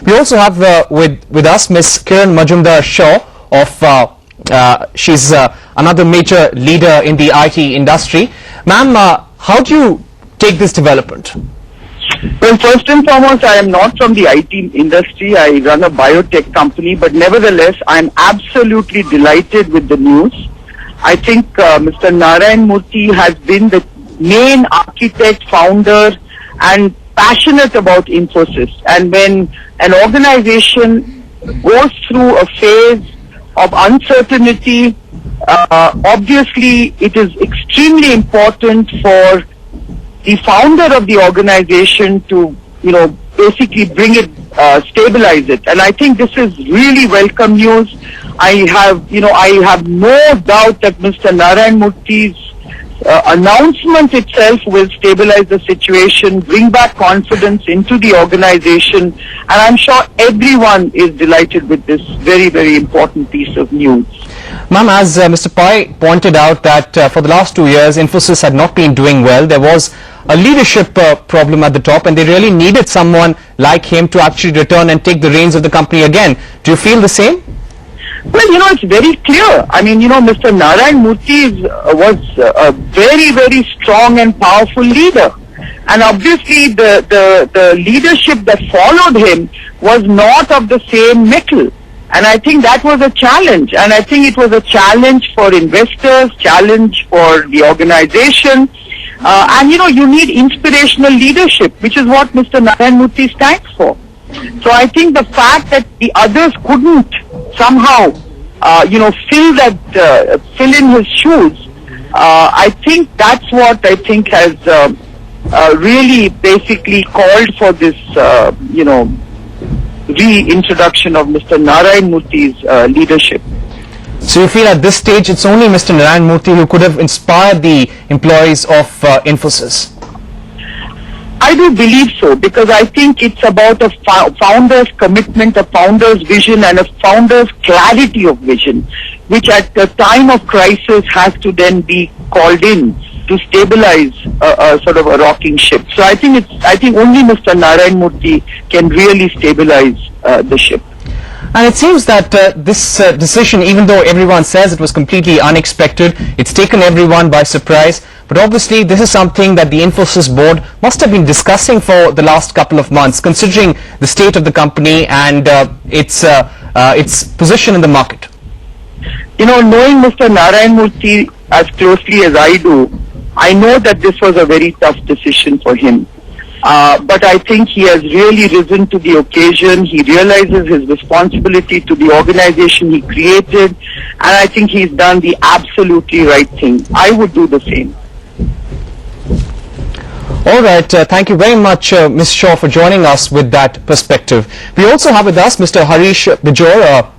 We also have with us Miss Kiran Mazumdar-Shaw of she's another major leader in the IT industry. Ma'am, how do you take this development? Well, first and foremost, I am not from the IT industry. I run a biotech company, but nevertheless, I am absolutely delighted with the news. I think Mr. Murthy has been the main architect, founder, and passionate about Infosys. And when an organization goes through a phase of uncertainty, obviously it is extremely important for the founder of the organization to, basically bring it, stabilize it. And I think this is really welcome news. I have no doubt that Mr. Murthy's announcement itself will stabilize the situation, bring back confidence into the organization, and I'm sure everyone is delighted with this very, very important piece of news. Ma'am, as Mr. Pai pointed out that for the last 2 years, Infosys had not been doing well. There was a leadership problem at the top, and they really needed someone like him to actually return and take the reins of the company again. Do you feel the same? Well, it's very clear. I mean, Mr. Murthy was a very, very strong and powerful leader. And obviously, the leadership that followed him was not of the same mettle. And I think that was a challenge. And I think it was a challenge for investors, challenge for the organization. And, you need inspirational leadership, which is what Mr. Murthy stands for. So I think the fact that the others couldn't somehow, fill in his shoes, I think that's what I think has really basically called for this, reintroduction of Mr. Murthy's leadership. So you feel at this stage it's only Mr. Murthy who could have inspired the employees of Infosys? I do believe so, because I think it's about a founder's commitment, a founder's vision, and a founder's clarity of vision, which at the time of crisis has to then be called in to stabilize a sort of a rocking ship. So I think only Mr. Murthy can really stabilize the ship. And it seems that this decision, even though everyone says it was completely unexpected, it's taken everyone by surprise. But obviously, this is something that the Infosys board must have been discussing for the last couple of months, considering the state of the company and its position in the market. Knowing Mr. Murthy as closely as I do, I know that this was a very tough decision for him. But I think he has really risen to the occasion. He realizes his responsibility to the organization he created, and I think he's done the absolutely right thing. I would do the same. All right, thank you very much, Ms. Shaw, for joining us with that perspective. We also have with us Mr. Harish Bijor,